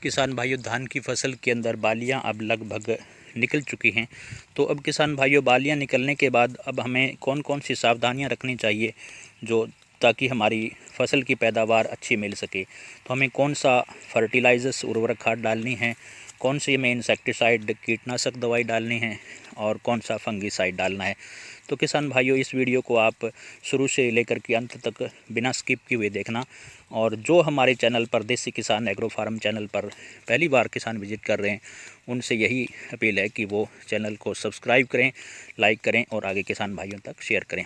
किसान भाइयों, धान की फसल के अंदर बालियां अब लगभग निकल चुकी हैं। तो अब किसान भाइयों, बालियां निकलने के बाद अब हमें कौन कौन सी सावधानियां रखनी चाहिए जो ताकि हमारी फसल की पैदावार अच्छी मिल सके। तो हमें कौन सा फर्टिलाइज़र्स उर्वरक खाद डालनी है, कौन सी हमें इंसेक्टिसाइड कीटनाशक दवाई डालनी है और कौन सा फंगीसाइड डालना है। तो किसान भाइयों, इस वीडियो को आप शुरू से लेकर के अंत तक बिना स्किप किए हुए देखना। और जो हमारे चैनल पर देसी किसान एग्रो फार्म चैनल पर पहली बार किसान विजिट कर रहे हैं, उनसे यही अपील है कि वो चैनल को सब्सक्राइब करें, लाइक करें और आगे किसान भाइयों तक शेयर करें।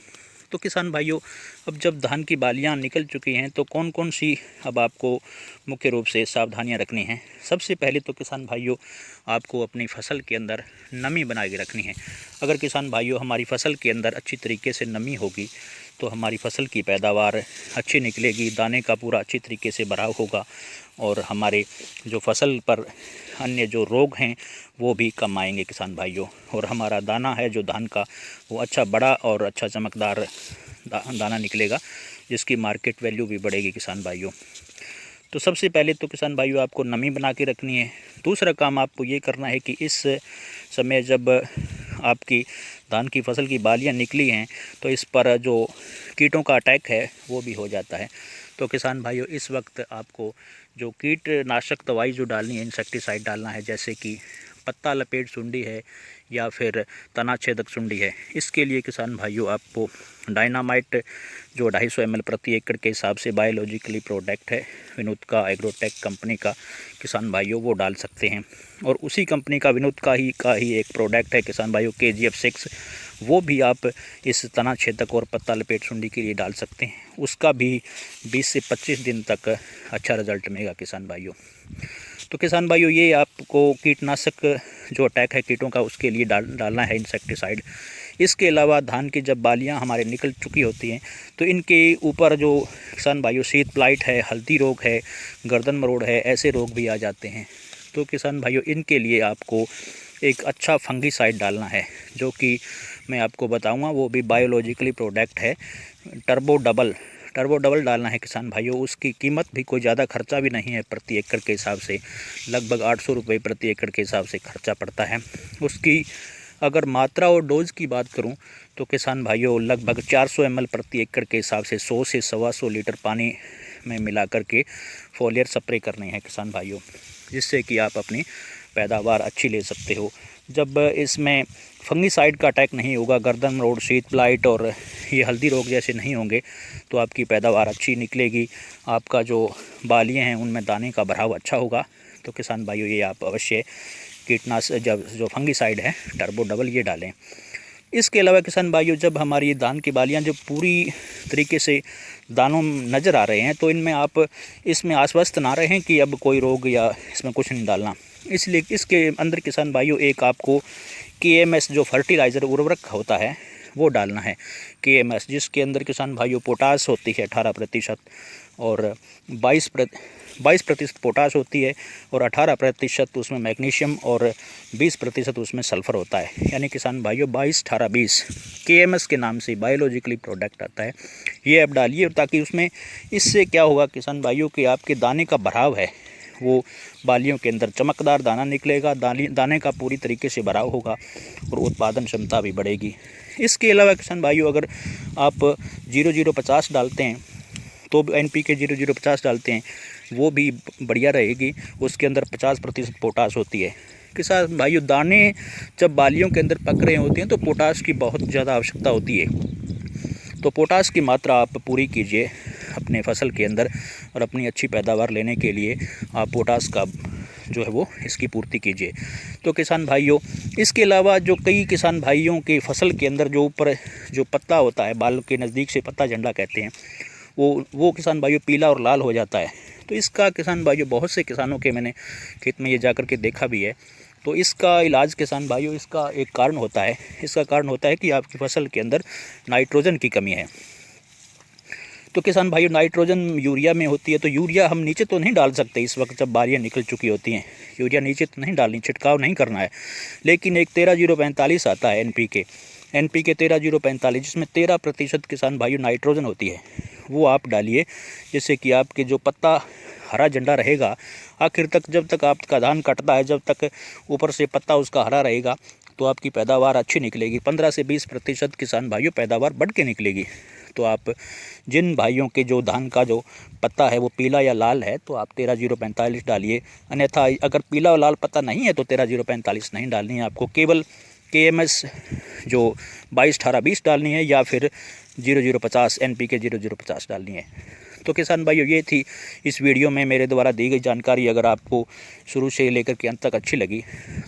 तो किसान भाइयों, अब जब धान की बालियां निकल चुकी हैं तो कौन कौन सी अब आपको मुख्य रूप से सावधानियां रखनी हैं। सबसे पहले तो किसान भाइयों, आपको अपनी फसल के अंदर नमी बना के रखनी है। अगर किसान भाइयों हमारी फसल के अंदर अच्छी तरीके से नमी होगी तो हमारी फसल की पैदावार अच्छी निकलेगी, दाने का पूरा अच्छी तरीके से भराव होगा और हमारे जो फसल पर अन्य जो रोग हैं वो भी कम आएंगे किसान भाइयों। और हमारा दाना है जो धान का, वो अच्छा बड़ा और अच्छा चमकदार दाना निकलेगा, जिसकी मार्केट वैल्यू भी बढ़ेगी किसान भाइयों। तो सबसे पहले तो किसान भाइयों, आपको नमी बना के रखनी है। दूसरा काम आपको ये करना है कि इस समय जब आपकी धान की फसल की बालियां निकली हैं तो इस पर जो कीटों का अटैक है वो भी हो जाता है। तो किसान भाइयों, इस वक्त आपको जो कीटनाशक दवाई जो डालनी है, इंसेक्टिसाइड डालना है, जैसे कि पत्ता लपेट सुंडी है या फिर तना छेदक सुंडी है। इसके लिए किसान भाइयों आपको डायनामाइट जो 250 ml प्रति एकड़ के हिसाब से बायोलॉजिकली प्रोडक्ट है, विनुतका एग्रोटेक कंपनी का, किसान भाइयों वो डाल सकते हैं। और उसी कंपनी का विनुतका ही एक प्रोडक्ट है किसान भाइयों, KGF6, वो भी आप इस तना छेदक और पत्ता लपेट सुंडी के लिए डाल सकते हैं। उसका भी 20 से 25 दिन तक अच्छा रिजल्ट मिलेगा किसान भाइयों। तो किसान भाइयों, ये आपको कीटनाशक जो अटैक है कीटों का उसके लिए डालना है इंसेक्टिसाइड। इसके अलावा धान की जब बालियां हमारे निकल चुकी होती हैं तो इनके ऊपर जो किसान भाइयों शीत प्लाइट है, हल्दी रोग है, गर्दन मरोड़ है, ऐसे रोग भी आ जाते हैं। तो किसान भाइयों, इनके लिए आपको एक अच्छा फंगीसाइड डालना है, जो कि मैं आपको बताऊंगा, वो भी बायोलॉजिकली प्रोडक्ट है, टर्बो डबल डालना है किसान भाइयों। उसकी कीमत भी कोई ज़्यादा खर्चा भी नहीं है, प्रति एकड़ के हिसाब से लगभग 800 रुपये प्रति एकड़ के हिसाब से खर्चा पड़ता है। उसकी अगर मात्रा और डोज की बात करूं तो किसान भाइयों लगभग 400 ml प्रति एकड़ के हिसाब से 100 से 125 लीटर पानी में मिला करके फोलियर स्प्रे करने हैं किसान भाइयों, जिससे कि आप अपनी पैदावार अच्छी ले सकते हो। जब इसमें फंगीसाइड का अटैक नहीं होगा, गर्दन मरोड़, शीत प्लाइट और ये हल्दी रोग जैसे नहीं होंगे, तो आपकी पैदावार अच्छी निकलेगी। आपका जो बालियाँ हैं उनमें दाने का भराव अच्छा होगा। तो किसान भाइयों, ये आप अवश्य कीटनाशक जो फंगीसाइड है टर्बो डबल ये डालें। इसके अलावा किसान भाइयों, जब हमारी धान की बालियां जब पूरी तरीके से दानों नज़र आ रहे हैं तो इनमें आप इसमें आश्वस्त ना रहें कि अब कोई रोग या इसमें कुछ नहीं डालना। इसलिए इसके अंदर किसान भाइयों एक आपको KMS जो फर्टिलाइज़र उर्वरक होता है वो डालना है, KMS, जिसके अंदर किसान भाइयों पोटास होती है 18% और 22% पोटास होती है और 18% उसमें मैग्नीशियम और 20% उसमें सल्फ़र होता है। यानी किसान भाइयों 22-18-20 KMS के नाम से बायोलॉजिकली प्रोडक्ट आता है, ये आप डालिए। ताकि उसमें इससे क्या होगा किसान भाइयों कि आपके दाने का भराव है वो बालियों के अंदर चमकदार दाना निकलेगा, दाने का पूरी तरीके से भराव होगा और उत्पादन क्षमता भी बढ़ेगी। इसके अलावा किसान भाइयों, अगर आप 0050 डालते हैं तो NPK 0050 डालते हैं, वो भी बढ़िया रहेगी। उसके अंदर 50% पोटास होती है। किसान भाइयों, दाने जब बालियों के अंदर पक रहे होते हैं तो पोटास की बहुत ज़्यादा आवश्यकता होती है। तो पोटास की मात्रा आप पूरी कीजिए अपने फसल के अंदर और अपनी अच्छी पैदावार लेने के लिए आप पोटास का जो है वो इसकी पूर्ति कीजिए। तो किसान भाइयों, इसके अलावा जो कई किसान भाइयों के फसल के अंदर जो ऊपर जो पत्ता होता है, बाल के नज़दीक से पत्ता झंडा कहते हैं, वो किसान भाइयों पीला और लाल हो जाता है। तो इसका किसान भाइयों बहुत से किसानों के मैंने खेत में ये जा कर के देखा भी है। तो इसका इलाज किसान भाइयों, इसका एक कारण होता है, इसका कारण होता है कि आपकी फसल के अंदर नाइट्रोजन की कमी है। तो किसान भाइयों, नाइट्रोजन यूरिया में होती है, तो यूरिया हम नीचे तो नहीं डाल सकते इस वक्त जब बालियाँ निकल चुकी होती हैं, यूरिया नीचे तो नहीं डालनी, छिड़काव नहीं करना है। लेकिन एक 13045 आता है NPK 13045, जिसमें 13% किसान भाइयों नाइट्रोजन होती है, वो आप डालिए, जिससे कि आपके जो पत्ता हरा झंडा रहेगा आखिर तक, जब तक आपका धान कटता है, जब तक ऊपर से पत्ता उसका हरा रहेगा तो आपकी पैदावार अच्छी निकलेगी। 15 से 20% किसान भाइयों पैदावार बढ़ के निकलेगी। तो आप जिन भाइयों के जो धान का जो पत्ता है वो पीला या लाल है तो आप 13-0-45 डालिए। अन्यथा अगर पीला और लाल पत्ता नहीं है तो 13-0-45 नहीं डालनी है आपको, केवल KMS जो 22-18-20 डालनी है या फिर 0050 NPK 0050 डालनी है। तो किसान भाइयों ये थी इस वीडियो में मेरे द्वारा दी गई जानकारी। अगर आपको शुरू से लेकर के अंत तक अच्छी लगी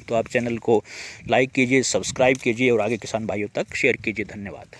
तो आप चैनल को लाइक कीजिए, सब्सक्राइब कीजिए और आगे किसान भाइयों तक शेयर कीजिए। धन्यवाद।